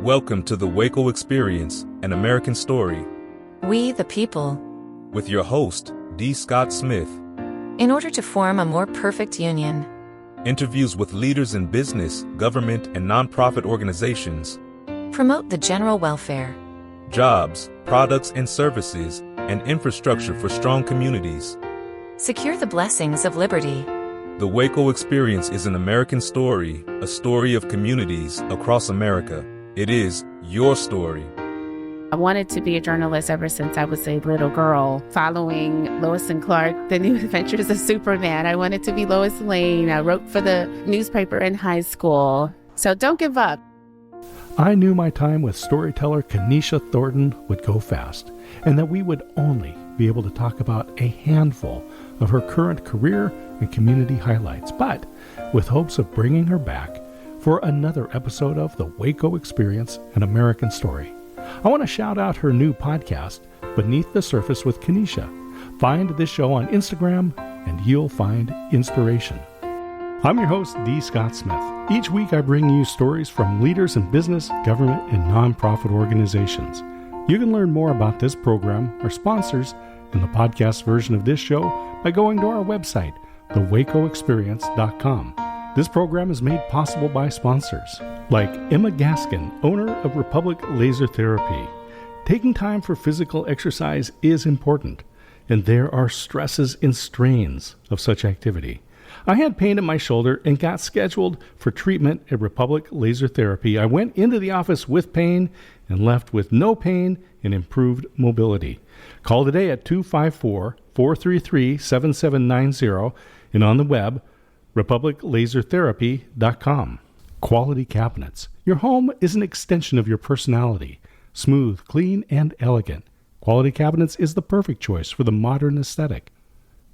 Welcome to the WACO Experience, an American story. We, the people. With your host, D. Scott Smith. In order to form a more perfect union. Interviews with leaders in business, government, and nonprofit organizations. Promote the general welfare. Jobs, products and services, and infrastructure for strong communities. Secure the blessings of liberty. The WACO Experience is an American story, a story of communities across America. It is your story. I wanted to be a journalist ever since I was a little girl, following Lois and Clark, The New Adventures of Superman. I wanted to be Lois Lane. I wrote for the newspaper in high school. So don't give up. I knew my time with storyteller Kennisha Thornton would go fast, and that we would only be able to talk about a handful of her current career and community highlights, but with hopes of bringing her back for another episode of the WACO Experience, an American story. I want to shout out her new podcast, Beneath the Surface with Kennisha. Find this show on Instagram, and you'll find inspiration. I'm your host, D. Scott Smith. Each week I bring you stories from leaders in business, government, and nonprofit organizations. You can learn more about this program, our sponsors, and the podcast version of this show by going to our website, thewacoexperience.com. This program is made possible by sponsors like Emma Gaskin, owner of Republic Laser Therapy. Taking time for physical exercise is important, and there are stresses and strains of such activity. I had pain in my shoulder and got scheduled for treatment at Republic Laser Therapy. I went into the office with pain and left with no pain and improved mobility. Call today at 254-433-7790 and on the web, republiclasertherapy.com. Quality cabinets. Your home is an extension of your personality. Smooth, clean, and elegant. Quality Cabinets is the perfect choice for the modern aesthetic.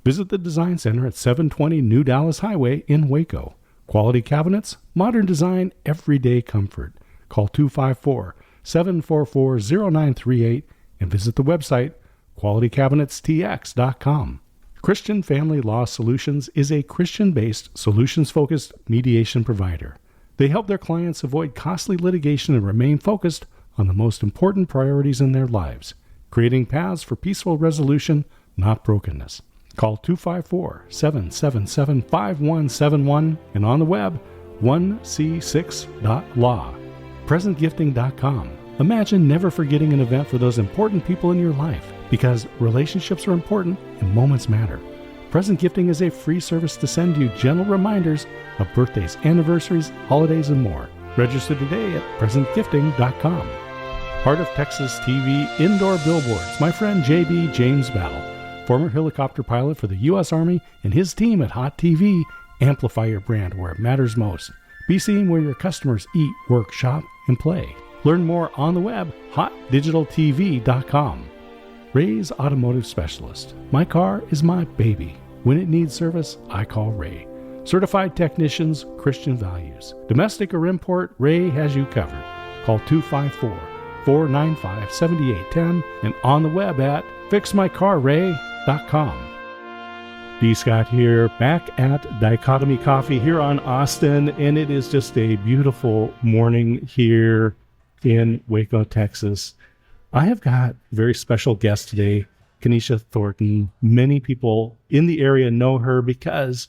Visit the Design Center at 720 New Dallas Highway in Waco. Quality Cabinets, modern design, everyday comfort. Call 254-744-0938 and visit the website qualitycabinetstx.com. Christian Family Law Solutions is a Christian-based, solutions-focused mediation provider. They help their clients avoid costly litigation and remain focused on the most important priorities in their lives, creating paths for peaceful resolution, not brokenness. Call 254-777-5171 and on the web, 1c6.law. PresentGifting.com. Imagine never forgetting an event for those important people in your life, because relationships are important and moments matter. Present Gifting is a free service to send you gentle reminders of birthdays, anniversaries, holidays, and more. Register today at PresentGifting.com. Heart of Texas TV Indoor Billboards. My friend JB James Battle, former helicopter pilot for the U.S. Army, and his team at Hot TV amplify your brand where it matters most. Be seen where your customers eat, work, shop, and play. Learn more on the web, hotdigitaltv.com. Ray's Automotive Specialist. My car is my baby. When it needs service, I call Ray. Certified technicians, Christian values. Domestic or import, Ray has you covered. Call 254-495-7810 and on the web at fixmycarray.com. D. Scott here, back at Dichotomy Coffee here on Austin, and it is just a beautiful morning here in Waco, Texas. I have got a very special guest today, Kennisha Thornton. Many people in the area know her because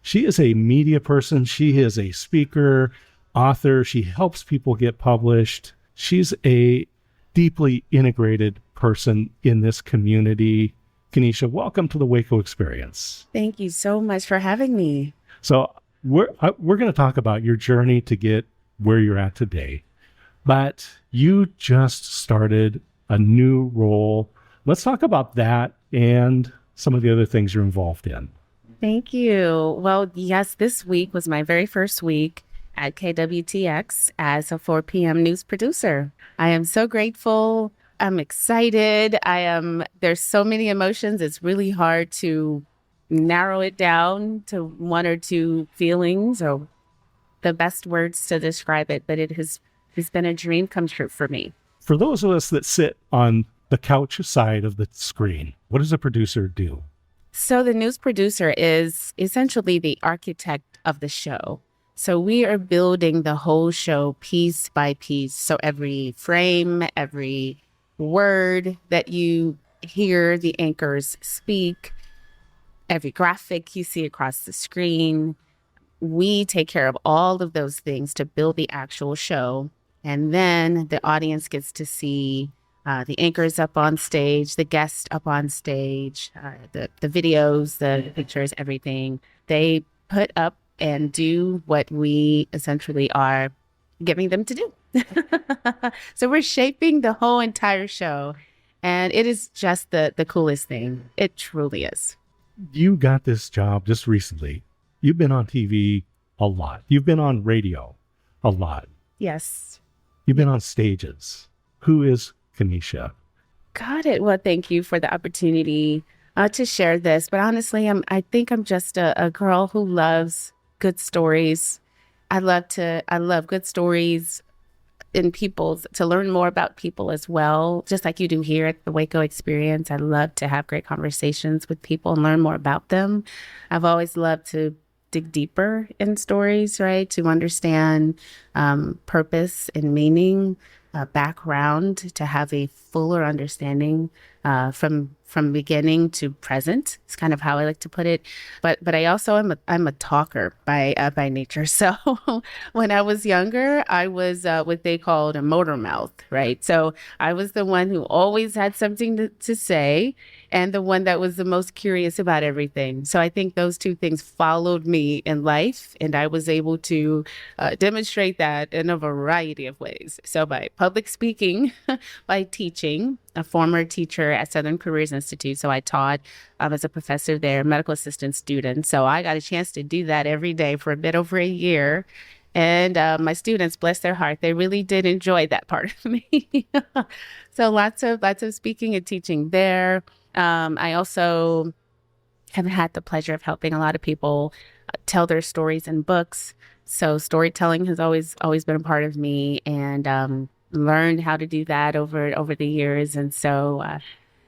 she is a media person. She is a speaker, author. She helps people get published. She's a deeply integrated person in this community. Kennisha, welcome to the WACO Experience. Thank you so much for having me. So we're going to talk about your journey to get where you're at today. But you just started a new role. Let's talk about that and some of the other things you're involved in. Thank you. Well, yes, this week was my very first week at KWTX as a 4 p.m. news producer. I am so grateful. I'm excited. There's so many emotions. It's really hard to narrow it down to one or two feelings or the best words to describe it, but it's been a dream come true for me. For those of us that sit on the couch side of the screen, what does a producer do? So the news producer is essentially the architect of the show. So we are building the whole show piece by piece. So every frame, every word that you hear the anchors speak, every graphic you see across the screen, we take care of all of those things to build the actual show. And then the audience gets to see the anchors up on stage, the guests up on stage, the videos, the pictures, everything. They put up and do what we essentially are giving them to do. So we're shaping the whole entire show. And it is just the coolest thing. It truly is. You got this job just recently. You've been on TV a lot. You've been on radio a lot. Yes. You've been on stages. Who is Kennisha? Got it. Well, thank you for the opportunity to share this. But honestly, I think I'm just a girl who loves good stories. I love good stories in people's, to learn more about people as well, just like you do here at the WACO Experience. I love to have great conversations with people and learn more about them. I've always loved to dig deeper in stories, right? To understand purpose and meaning, background, to have a fuller understanding from beginning to present. It's kind of how I like to put it. But I also I'm a talker by nature. So when I was younger, I was what they called a motor mouth, right? So I was the one who always had something to say, and the one that was the most curious about everything. So I think those two things followed me in life, and I was able to demonstrate that in a variety of ways. So by public speaking, by teaching, a former teacher at Southern Careers Institute. So I taught as a professor there, medical assistant student. So I got a chance to do that every day for a bit over a year. And my students, bless their heart, they really did enjoy that part of me. So lots of speaking and teaching there. I also have had the pleasure of helping a lot of people tell their stories in books. So storytelling has always been a part of me, and learned how to do that over the years. And so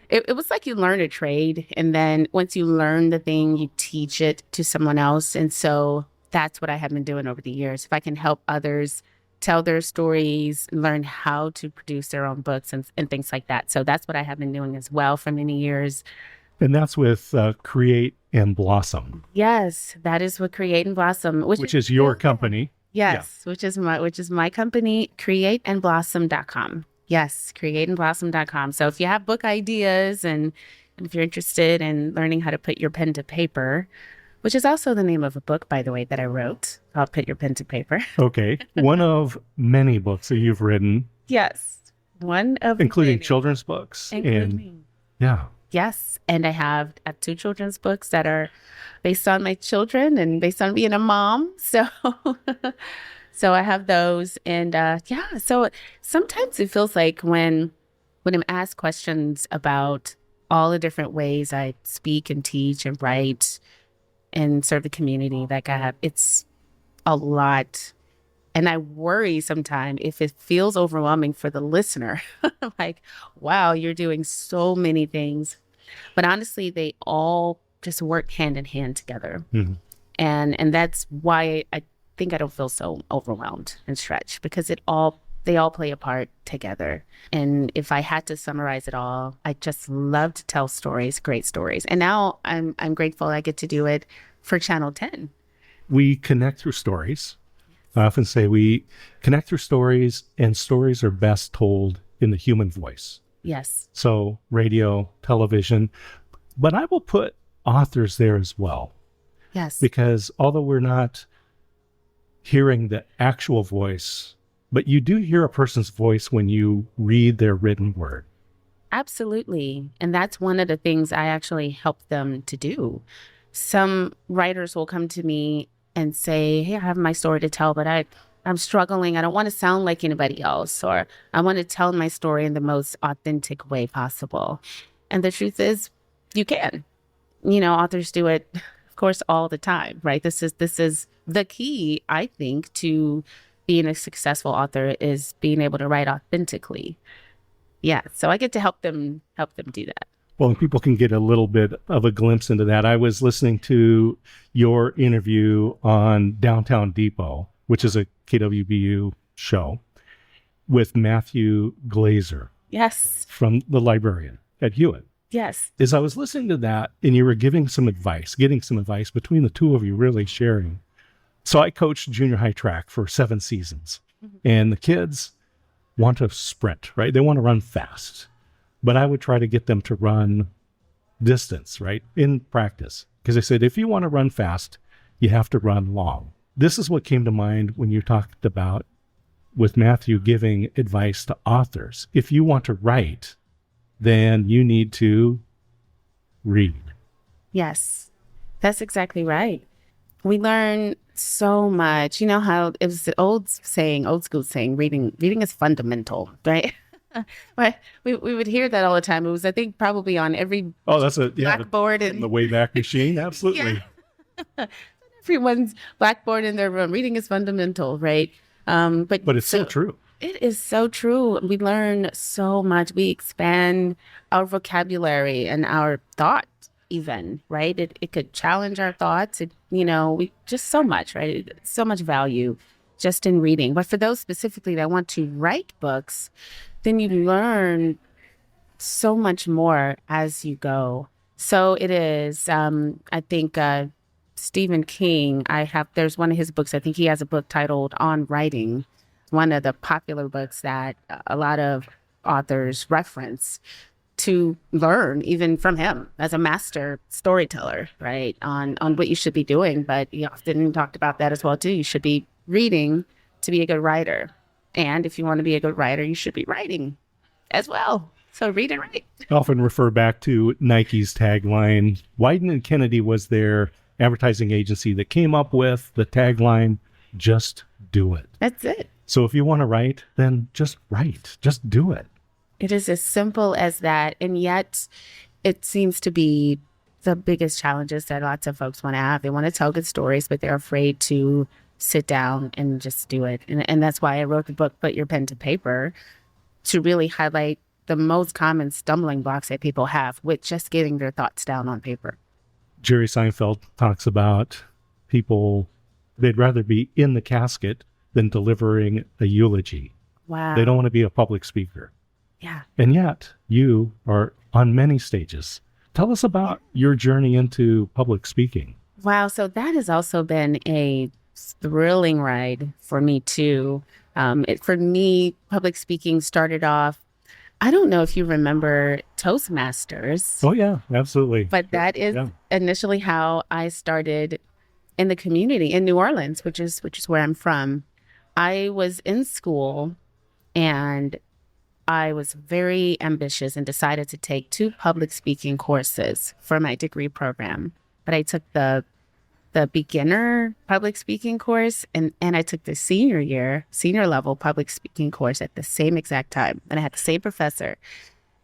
it was like you learn a trade, and then once you learn the thing, you teach it to someone else. And so that's what I have been doing over the years. If I can help others tell their stories, learn how to produce their own books and things like that. So that's what I have been doing as well for many years. And that's with Create and Blossom. Yes, that is what Create and Blossom, which is your company. Yes, yeah. which is my company, createandblossom.com. Yes, createandblossom.com. So if you have book ideas and if you're interested in learning how to put your pen to paper, which is also the name of a book, by the way, that I wrote, I'll Put Your Pen to Paper. Okay. One of many books that you've written. Yes. One of including many. Children's books. Including. Yeah. Yes. And I have 2 children's books that are based on my children and based on being a mom. So I have those. And so sometimes it feels like when I'm asked questions about all the different ways I speak and teach and write and serve the community, like it's a lot. And I worry sometimes if it feels overwhelming for the listener, like, wow, you're doing so many things. But honestly, they all just work hand in hand together. Mm-hmm. And that's why I think I don't feel so overwhelmed and stretched, because they all play a part together. And if I had to summarize it all, I just love to tell stories, great stories. And now I'm grateful I get to do it for Channel 10. We connect through stories. I often say we connect through stories, and stories are best told in the human voice. Yes. So radio, television, but I will put authors there as well. Yes. Because although we're not hearing the actual voice, but you do hear a person's voice when you read their written word. Absolutely. And that's one of the things I actually help them to do. Some writers will come to me and say, hey, I have my story to tell, but I'm struggling. I don't want to sound like anybody else, or I want to tell my story in the most authentic way possible. And the truth is, you can. Authors do it, of course, all the time, right? This is the key, I think, to being a successful author, is being able to write authentically. Yeah, so I get to help them do that. Well, and people can get a little bit of a glimpse into that. I was listening to your interview on Downtown Depot, which is a KWBU show, with Matthew Glazer. Yes. From the librarian at Hewitt. Yes. As I was listening to that, and you were getting some advice between the two of you, really sharing. So I coached junior high track for 7 seasons, and the kids want to sprint, right? They want to run fast. But I would try to get them to run distance, right, in practice. Because I said, if you want to run fast, you have to run long. This is what came to mind when you talked about with Matthew giving advice to authors. If you want to write, then you need to read. Yes, that's exactly right. We learn so much. You know how it was the old school saying, reading is fundamental, right? But we would hear that all the time. It was, I think, probably on every blackboard in the Wayback Machine. Absolutely. Yeah. Everyone's blackboard in their room. Reading is fundamental, right? But it's so true. It is so true. We learn so much. We expand our vocabulary and our thought even, right? It could challenge our thoughts. We just so much, right? So much value just in reading. But for those specifically that want to write books, then you learn so much more as you go. So it is, I think, Stephen King, there's one of his books, I think he has a book titled On Writing, one of the popular books that a lot of authors reference to learn even from him as a master storyteller, right, on what you should be doing. But he often talked about that as well, too. You should be reading to be a good writer. And if you want to be a good writer, you should be writing as well. So read and write. I often refer back to Nike's tagline. Wyden and Kennedy was their advertising agency that came up with the tagline, just do it. That's it. So if you want to write, then just write. Just do it. It is as simple as that. And yet it seems to be the biggest challenges that lots of folks want to have. They want to tell good stories, but they're afraid to sit down and just do it. And that's why I wrote the book, Put Your Pen to Paper, to really highlight the most common stumbling blocks that people have with just getting their thoughts down on paper. Jerry Seinfeld talks about people, they'd rather be in the casket than delivering a eulogy. Wow. They don't want to be a public speaker. Yeah. And yet you are on many stages. Tell us about your journey into public speaking. Wow. So that has also been a thrilling ride for me too. For me, public speaking started off, I don't know if you remember Toastmasters. Oh yeah, absolutely. But that is initially how I started in the community in New Orleans, which is where I'm from. I was in school and I was very ambitious and decided to take 2 public speaking courses for my degree program. But I took the beginner public speaking course and I took the senior level public speaking course at the same exact time. And I had the same professor.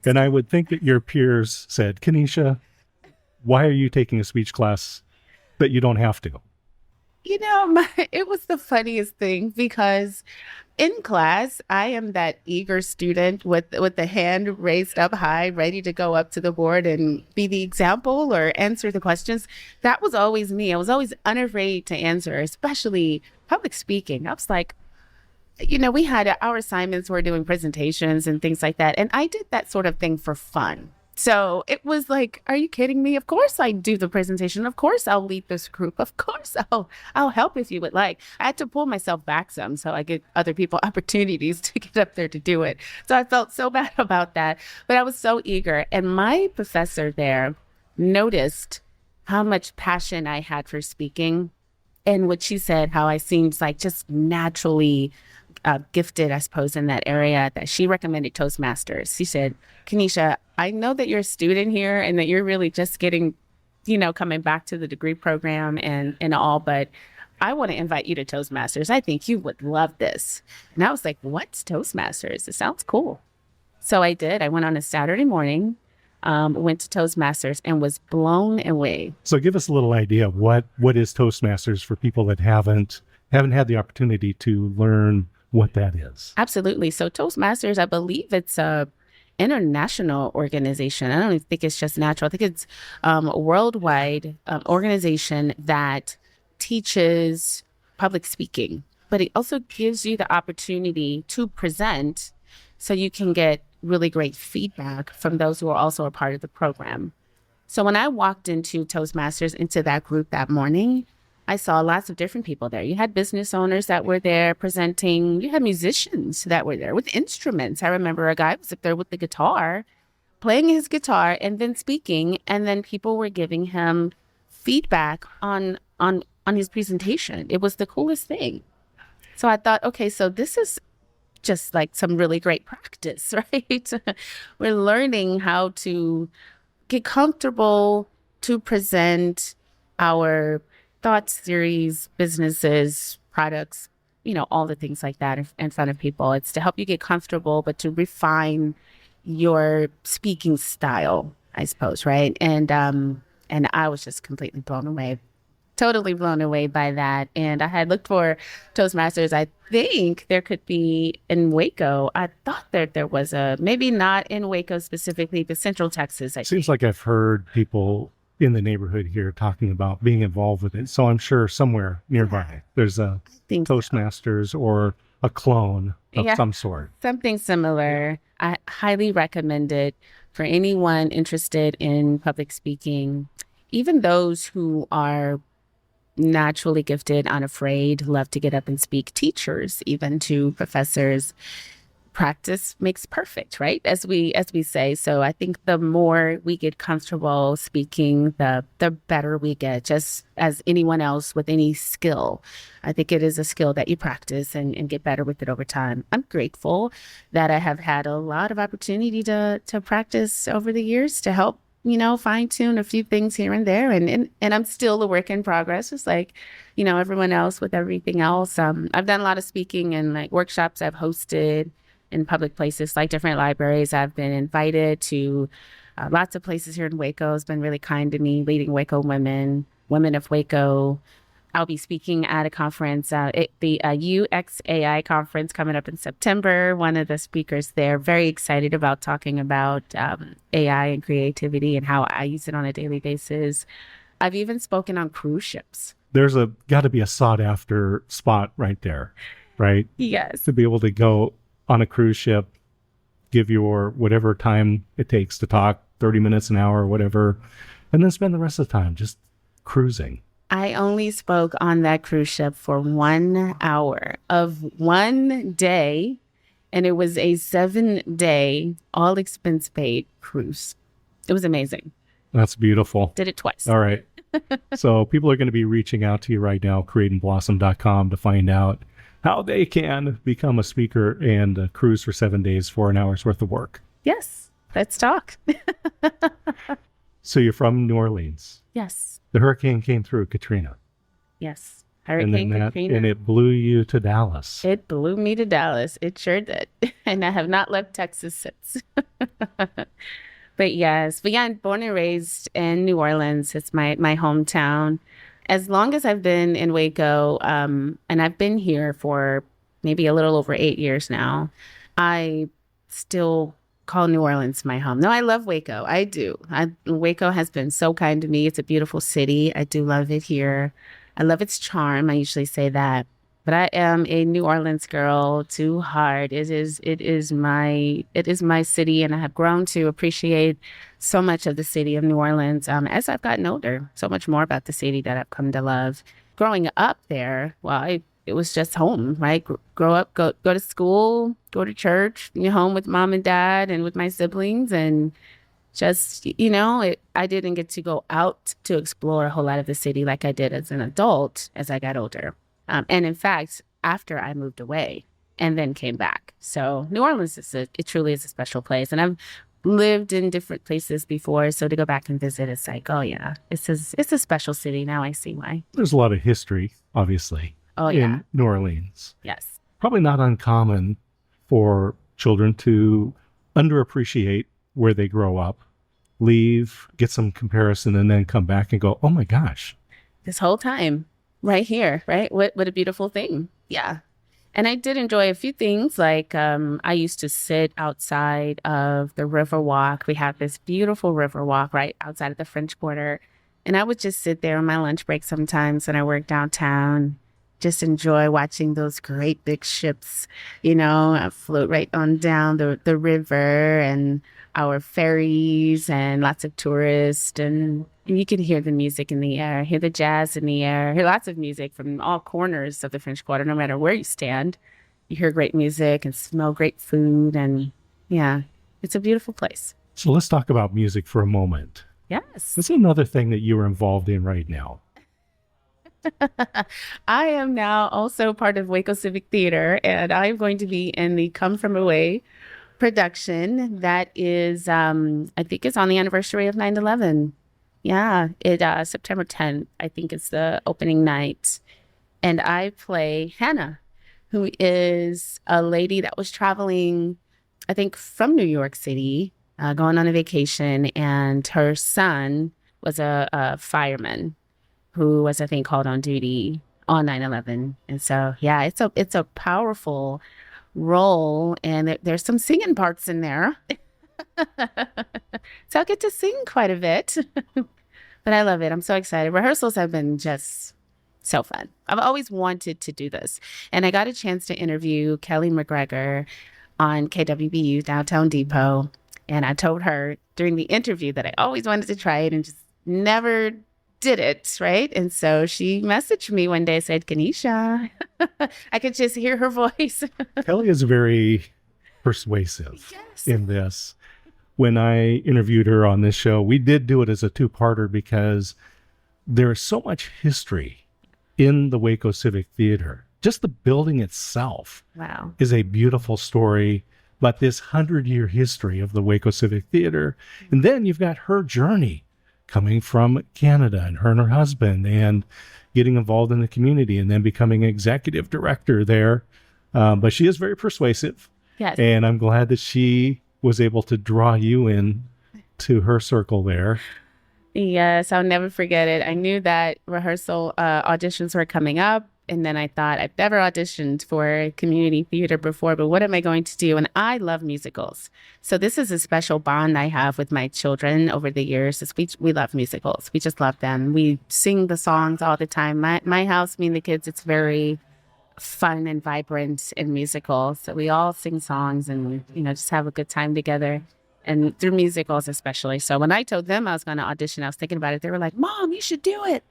And I would think that your peers said, Kennisha, why are you taking a speech class that you don't have to? It was the funniest thing because in class, I am that eager student with the hand raised up high, ready to go up to the board and be the example or answer the questions. That was always me. I was always unafraid to answer, especially public speaking. I was like, we had our assignments were doing presentations and things like that. And I did that sort of thing for fun. So it was like, are you kidding me? Of course I do the presentation. Of course I'll lead this group. Of course I'll help if you would like. I had to pull myself back some so I get other people opportunities to get up there to do it. So I felt so bad about that, but I was so eager. And my professor there noticed how much passion I had for speaking and what she said, how I seemed like just naturally gifted, I suppose, in that area, that she recommended Toastmasters. She said, Kennisha, I know that you're a student here and that you're really just getting, coming back to the degree program and all, but I want to invite you to Toastmasters. I think you would love this. And I was like, what's Toastmasters? It sounds cool. So I did. I went on a Saturday morning, went to Toastmasters and was blown away. So give us a little idea of what is Toastmasters for people that haven't had the opportunity to learn what that is. Absolutely. So Toastmasters, I believe it's international organization. I don't even think it's just natural. I think it's a worldwide organization that teaches public speaking, but it also gives you the opportunity to present so you can get really great feedback from those who are also a part of the program. So when I walked into Toastmasters, into that group that morning, I saw lots of different people there. You had business owners that were there presenting. You had musicians that were there with instruments. I remember a guy was up there with the guitar, playing his guitar and then speaking. And then people were giving him feedback on his presentation. It was the coolest thing. So I thought, okay, so this is just like some really great practice, right? We're learning how to get comfortable to present our thoughts, theories, businesses, products, all the things like that in front of people. It's to help you get comfortable, but to refine your speaking style, I suppose, right? And I was just completely blown away, totally blown away by that. And I had looked for Toastmasters. I think there could be in Waco. I thought that there was maybe not in Waco specifically, but Central Texas. Seems like I've heard people in the neighborhood here talking about being involved with it. So I'm sure somewhere nearby there's a Toastmasters or a clone of some sort. Something similar. I highly recommend it for anyone interested in public speaking, even those who are naturally gifted, unafraid, love to get up and speak, teachers, even to professors. Practice makes perfect, right? As we say. So I think the more we get comfortable speaking, the better we get, just as anyone else with any skill. I think it is a skill that you practice and get better with it over time. I'm grateful that I have had a lot of opportunity to practice over the years to help, fine tune a few things here and there. And I'm still a work in progress, just like, everyone else with everything else. I've done a lot of speaking and like workshops I've hosted in public places like different libraries. I've been invited to lots of places here in Waco. It's been really kind to me, leading Waco Women of Waco. I'll be speaking at a conference, the UXAI conference coming up in September. One of the speakers there, very excited about talking about AI and creativity and how I use it on a daily basis. I've even spoken on cruise ships. There's got to be a sought after spot right there, right? Yes. To be able to go on a cruise ship, give your whatever time it takes to talk, 30 minutes, an hour, whatever, and then spend the rest of the time just cruising. I only spoke on that cruise ship for 1 hour of one day, and it was a 7-day, all expense paid cruise. It was amazing. That's beautiful. Did it twice. All right. So people are going to be reaching out to you right now, createandblossom.com, to find out how they can become a speaker and cruise for 7 days for an hour's worth of work. Yes, let's talk. So you're from New Orleans. Yes. The hurricane came through, Katrina. Yes. Hurricane Katrina. And it blew you to Dallas. It blew me to Dallas. It sure did. And I have not left Texas since. But yes, born and raised in New Orleans. It's my hometown. As long as I've been in Waco, and I've been here for maybe a little over 8 years now, I still call New Orleans my home. No, I love Waco. I do. Waco has been so kind to me. It's a beautiful city. I do love it here. I love its charm. I usually say that. But I am a New Orleans girl to heart. It is my city, and I have grown to appreciate so much of the city of New Orleans as I've gotten older. So much more about the city that I've come to love. Growing up there, it was just home, right? Grow up, go to school, go to church, home with mom and dad and with my siblings, and just I didn't get to go out to explore a whole lot of the city like I did as an adult as I got older. And in fact, after I moved away and then came back. So New Orleans it truly is a special place. And I've lived in different places before. So to go back and visit, it's like, oh yeah, it's a special city. Now I see why. There's a lot of history, obviously, in New Orleans. Yes. Probably not uncommon for children to underappreciate where they grow up, leave, get some comparison, and then come back and go, oh my gosh. This whole time. Right here, right? What a beautiful thing. Yeah. And I did enjoy a few things. Like I used to sit outside of the river walk. We have this beautiful river walk right outside of the French Quarter. And I would just sit there on my lunch break sometimes when I work downtown, just enjoy watching those great big ships, float right on down the river, and our ferries and lots of tourists. And you can hear the music in the air, hear the jazz in the air, hear lots of music from all corners of the French Quarter, no matter where you stand. You hear great music and smell great food. And yeah, it's a beautiful place. So let's talk about music for a moment. Yes. What's another thing that you are involved in right now? I am now also part of WACO Civic Theater, and I'm going to be in the Come From Away production that is, I think it's on the anniversary of 9/11. Yeah, September 10th, I think is the opening night. And I play Hannah, who is a lady that was traveling, I think, from New York City, going on a vacation. And her son was a fireman who was, I think, called on duty on 9/11. And so, yeah, it's a powerful role. And there's some singing parts in there. So I'll get to sing quite a bit. But I love it. I'm so excited. Rehearsals have been just so fun. I've always wanted to do this. And I got a chance to interview Kelly McGregor on KWBU Downtown Depot. And I told her during the interview that I always wanted to try it and just never did it, right? And so she messaged me one day, said, Kennisha, I could just hear her voice. Kelly is very persuasive Yes. in this. When I interviewed her on this show, we did do it as a two-parter because there is so much history in the WACO Civic Theater. Just the building itself Wow. is a beautiful story, but this 100-year history of the WACO Civic Theater. And then you've got her journey coming from Canada and her husband and getting involved in the community and then becoming executive director there. But she is very persuasive. Yes. And I'm glad that she was able to draw you in to her circle there. Yes, I'll never forget it. I knew that rehearsal auditions were coming up. And then I thought, I've never auditioned for community theater before, but what am I going to do? And I love musicals. So this is a special bond I have with my children over the years. Is we love musicals. We just love them. We sing the songs all the time. My house, me and the kids, it's very fun and vibrant and musical. So we all sing songs and, just have a good time together. And through musicals especially. So when I told them I was going to audition, I was thinking about it. They were like, Mom, you should do it.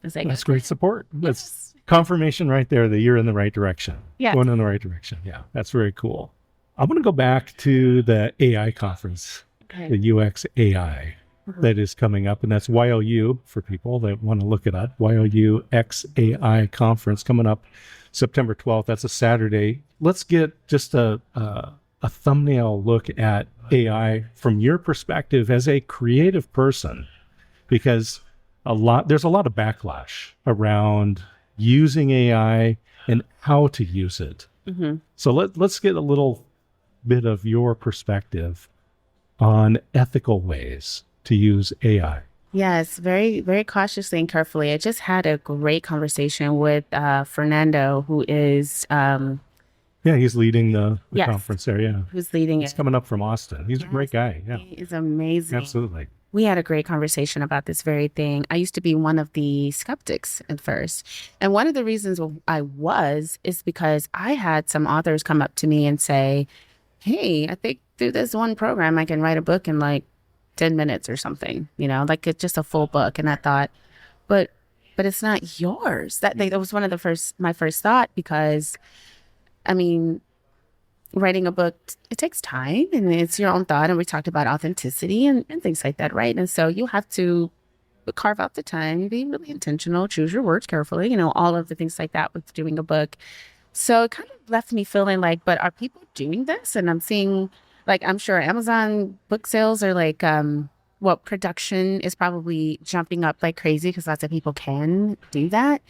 I was like, That's great support. That's confirmation right there that you're in the right direction. Yes. Going in the right direction. Yeah, that's very cool. I want to go back to the AI conference, the UX AI that is coming up. And that's YOU for people that want to look it up. YOU XAI conference coming up September 12th. That's a Saturday. Let's get just a thumbnail look at AI from your perspective as a creative person, because there's a lot of backlash around using AI and how to use it. Mm-hmm. So let's get a little bit of your perspective on ethical ways to use AI. Yes, very, very cautiously and carefully. I just had a great conversation with Fernando, who is He's leading the Yes. conference there. Yeah, who's leading he's it. coming up from Austin. He's a great guy. Yeah, He is amazing. absolutely. We had a great conversation about this very thing. I used to be one of the skeptics at first. And one of the reasons I was is because I had some authors come up to me and say, hey, I think through this one program, I can write a book in like 10 minutes or something, like it's just a full book. And I thought, but it's not yours. That was one of my first thought, because writing a book, it takes time and it's your own thought. And we talked about authenticity and things like that, right? And so you have to carve out the time, be really intentional, choose your words carefully, all of the things like that with doing a book. So it kind of left me feeling like, but are people doing this? And I'm seeing, I'm sure Amazon book sales are production is probably jumping up like crazy because lots of people can do that.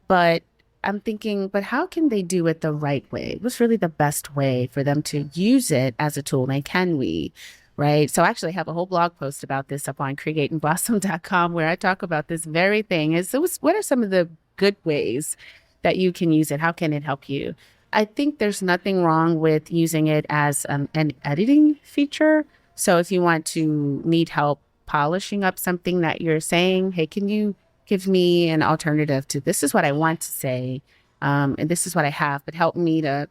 But I'm thinking, but how can they do it the right way? What's really the best way for them to use it as a tool? And can we, right? So I actually have a whole blog post about this up on createandblossom.com where I talk about this very thing. So what are some of the good ways that you can use it? How can it help you? I think there's nothing wrong with using it as an editing feature. So if you need help polishing up something that you're saying, hey, can you give me an alternative to this is what I want to say, and this is what I have, but help me to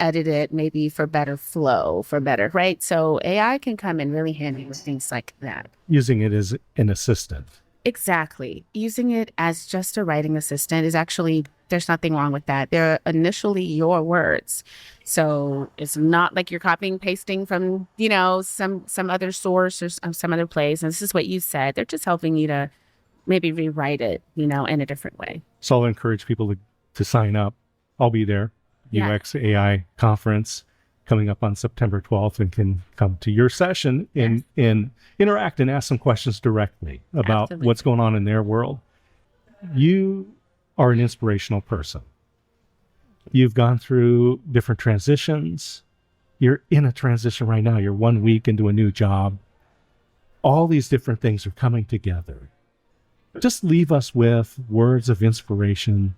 edit it maybe for better flow, right? So AI can come in really handy with things like that. Using it as an assistant. Exactly. Using it as just a writing assistant is actually, there's nothing wrong with that. They're initially your words. So it's not like you're copying and pasting from, some other source or some other place. And this is what you said. They're just helping you to maybe rewrite it, in a different way. So I'll encourage people to sign up. I'll be there. Yeah. UX AI conference coming up on September 12th, and can come to your session and interact and ask some questions directly about Absolutely. What's going on in their world. You are an inspirational person. You've gone through different transitions. You're in a transition right now. You're 1 week into a new job. All these different things are coming together. Just leave us with words of inspiration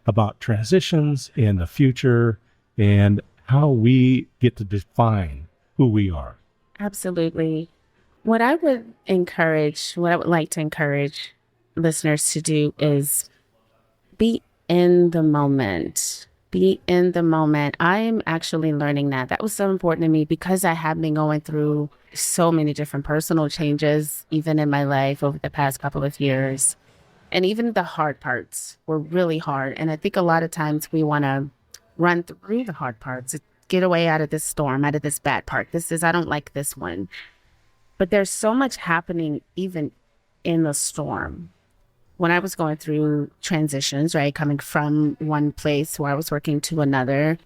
about transitions in the future and how we get to define who we are. Absolutely. What I would like to encourage listeners to do is be in the moment. Be in the moment. I am actually learning that. That was so important to me because I have been going through so many different personal changes, even in my life over the past couple of years. And even the hard parts were really hard. And I think a lot of times we want to run through the hard parts, get away out of this storm, out of this bad part. I don't like this one. But there's so much happening even in the storm. When I was going through transitions, right, coming from one place where I was working to another,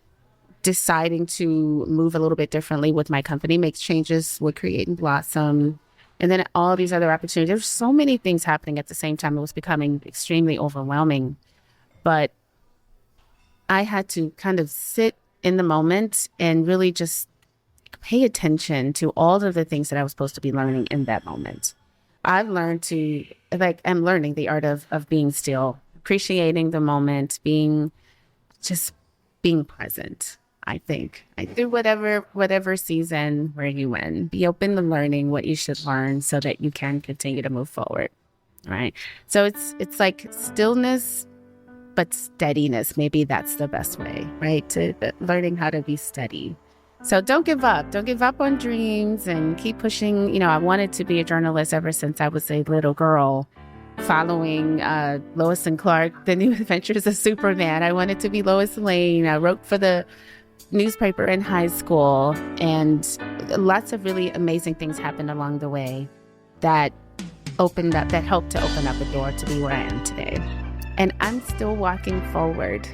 deciding to move a little bit differently with my company, make changes with Create and Blossom, and then all these other opportunities. There's so many things happening at the same time. It was becoming extremely overwhelming. But I had to kind of sit in the moment and really just pay attention to all of the things that I was supposed to be learning in that moment. I've learned I'm learning the art of being still, appreciating the moment, being present. I think through whatever season where you in, be open to learning what you should learn so that you can continue to move forward. Right. So it's like stillness, but steadiness. Maybe that's the best way, right? To learning how to be steady. So don't give up. Don't give up on dreams and keep pushing. I wanted to be a journalist ever since I was a little girl, following Lois and Clark, The New Adventures of Superman. I wanted to be Lois Lane. I wrote for the newspaper in high school, and lots of really amazing things happened along the way that helped to open up a door to be where I am today. And I'm still walking forward.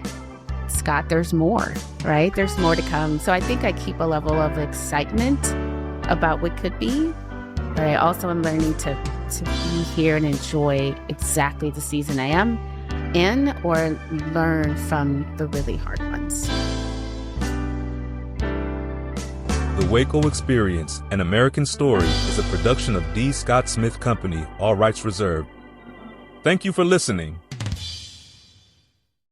Scott, there's more, right? There's more to come. So I think I keep a level of excitement about what could be, but I also am learning to be here and enjoy exactly the season I am in, or learn from the really hard ones. The WACO Experience, an American Story, is a production of D. Scott Smith Company, all rights reserved. Thank you for listening.